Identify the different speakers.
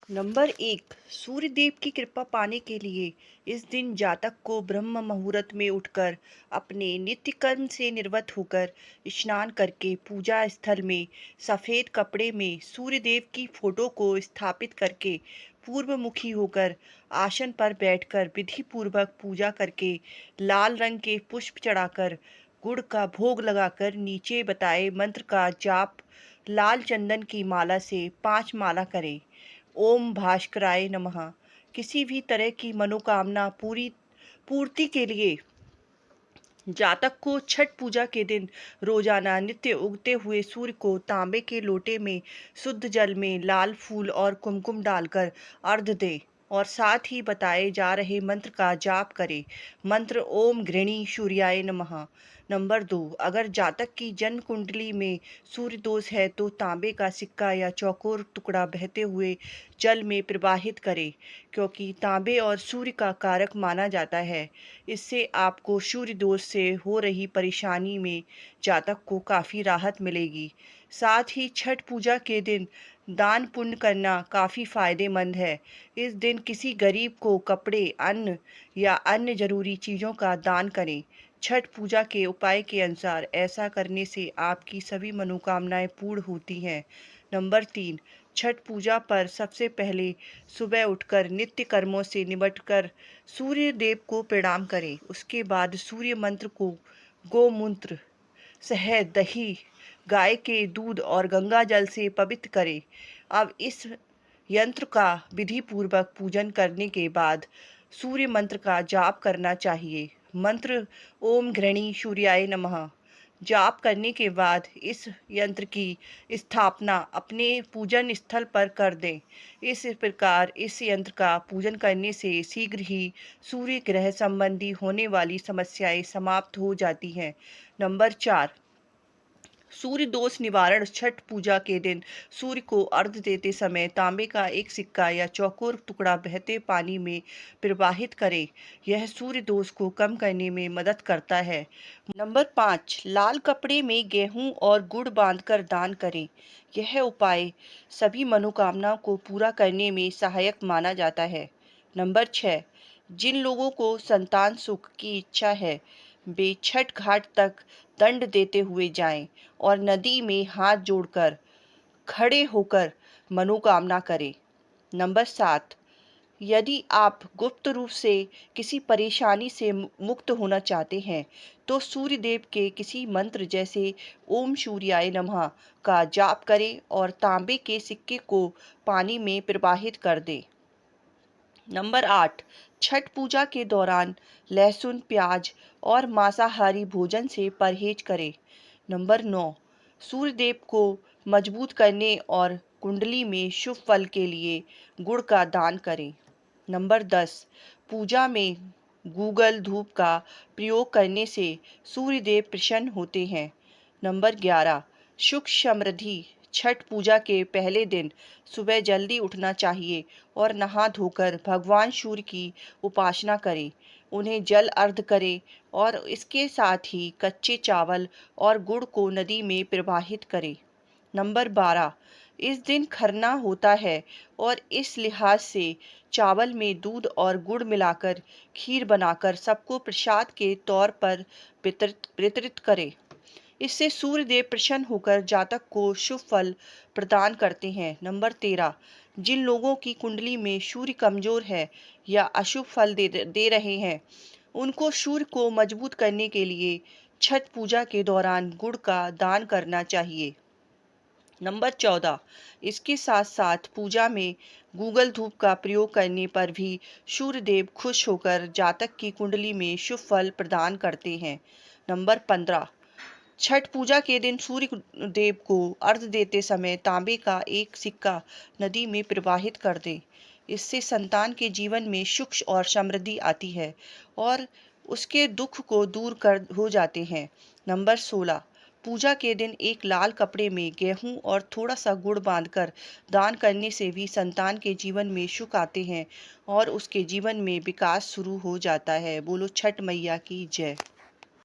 Speaker 1: Number 1, सूर्य देव की कृपा पाने के लिए इस दिन जातक को ब्रह्म मुहूर्त में उठकर अपने नित्य कर्म से निवृत्त होकर स्नान करके पूजा स्थल में सफ़ेद कपड़े में सूर्य देव की फोटो को स्थापित करके पूर्व मुखी होकर आसन पर बैठकर विधि पूर्वक पूजा करके लाल रंग के पुष्प चढ़ाकर गुड़ का भोग लगाकर नीचे बताए मंत्र का जाप लाल चंदन की माला से 5 माला करें। ओम भास्कराय नमः। किसी भी तरह की मनोकामना पूर्ति के लिए जातक को छठ पूजा के दिन रोजाना नित्य उगते हुए सूर्य को तांबे के लोटे में शुद्ध जल में लाल फूल और कुमकुम डालकर अर्घ्य दे और साथ ही बताए जा रहे मंत्र का जाप करे। मंत्र ओम घृणी सूर्याय नमः। नंबर 2, अगर जातक की जन्म कुंडली में सूर्य दोष है तो तांबे का सिक्का या चौकोर टुकड़ा बहते हुए जल में प्रवाहित करे, क्योंकि तांबे और सूर्य का कारक माना जाता है। इससे आपको सूर्य दोष से हो रही परेशानी में जातक को काफ़ी राहत मिलेगी। साथ ही छठ पूजा के दिन दान पुण्य करना काफ़ी फायदेमंद है। इस दिन किसी गरीब को कपड़े, अन्न या अन्य जरूरी चीज़ों का दान करें। छठ पूजा के उपाय के अनुसार ऐसा करने से आपकी सभी मनोकामनाएं पूर्ण होती हैं। नंबर 3, छठ पूजा पर सबसे पहले सुबह उठकर नित्य कर्मों से निपटकर सूर्य देव को प्रणाम करें। उसके बाद सूर्य मंत्र को गोमूत्र, शहद, दही, गाय के दूध और गंगा जल से पवित्र करें। अब इस यंत्र का विधि पूर्वक पूजन करने के बाद सूर्य मंत्र का जाप करना चाहिए। मंत्र ओम घृणी सूर्याय नमः जाप करने के बाद इस यंत्र की स्थापना अपने पूजन स्थल पर कर दें। इस प्रकार इस यंत्र का पूजन करने से शीघ्र ही सूर्य ग्रह संबंधी होने वाली समस्याएं समाप्त हो जाती हैं। नंबर 4, सूर्य दोष निवारण। छठ पूजा के दिन सूर्य को अर्घ्य देते समय तांबे का एक सिक्का या चौकोर टुकड़ा बहते पानी में प्रवाहित करें। यह सूर्य दोष को कम करने में मदद करता है। नंबर 5, लाल कपड़े में गेहूं और गुड़ बांधकर दान करें। यह उपाय सभी मनोकामनाओं को पूरा करने में सहायक माना जाता है। नंबर 6, जिन लोगों को संतान सुख की इच्छा है वे छठ घाट तक दंड देते हुए जाएं और नदी में हाथ जोड़कर खड़े होकर मनोकामना करें। नंबर 7, यदि आप गुप्त रूप से किसी परेशानी से मुक्त होना चाहते हैं तो सूर्य देव के किसी मंत्र जैसे ओम सूर्याय नमः का जाप करें और तांबे के सिक्के को पानी में प्रवाहित कर दें। नंबर 8, छठ पूजा के दौरान लहसुन, प्याज और मांसाहारी भोजन से परहेज करें। नंबर 9, सूर्य देव को मजबूत करने और कुंडली में शुभ फल के लिए गुड़ का दान करें। नंबर 10, पूजा में गूगल धूप का प्रयोग करने से सूर्य देव प्रसन्न होते हैं। नंबर 11, सुख समृद्धि। छठ पूजा के पहले दिन सुबह जल्दी उठना चाहिए और नहा धोकर भगवान सूर्य की उपासना करें, उन्हें जल अर्घ्य करें और इसके साथ ही कच्चे चावल और गुड़ को नदी में प्रवाहित करें। नंबर 12, इस दिन खरना होता है और इस लिहाज से चावल में दूध और गुड़ मिलाकर खीर बनाकर सबको प्रसाद के तौर पर वितरित करें। इससे सूर्य देव प्रसन्न होकर जातक को शुभ फल प्रदान करते हैं। नंबर 13, जिन लोगों की कुंडली में सूर्य कमजोर है या अशुभ फल दे रहे हैं उनको सूर्य को मजबूत करने के लिए छठ पूजा के दौरान गुड़ का दान करना चाहिए। नंबर 14, इसके साथ साथ पूजा में गूगल धूप का प्रयोग करने पर भी सूर्य देव खुश होकर जातक की कुंडली में शुभ फल प्रदान करते हैं। नंबर 15, छठ पूजा के दिन सूर्य देव को अर्घ्य देते समय तांबे का एक सिक्का नदी में प्रवाहित कर दें। इससे संतान के जीवन में सुख और समृद्धि आती है और उसके दुख को दूर कर हो जाते हैं। नंबर 16, पूजा के दिन एक लाल कपड़े में गेहूं और थोड़ा सा गुड़ बांधकर दान करने से भी संतान के जीवन में सुख आते हैं और उसके जीवन में विकास शुरू हो जाता है। बोलो छठ मैया की जय।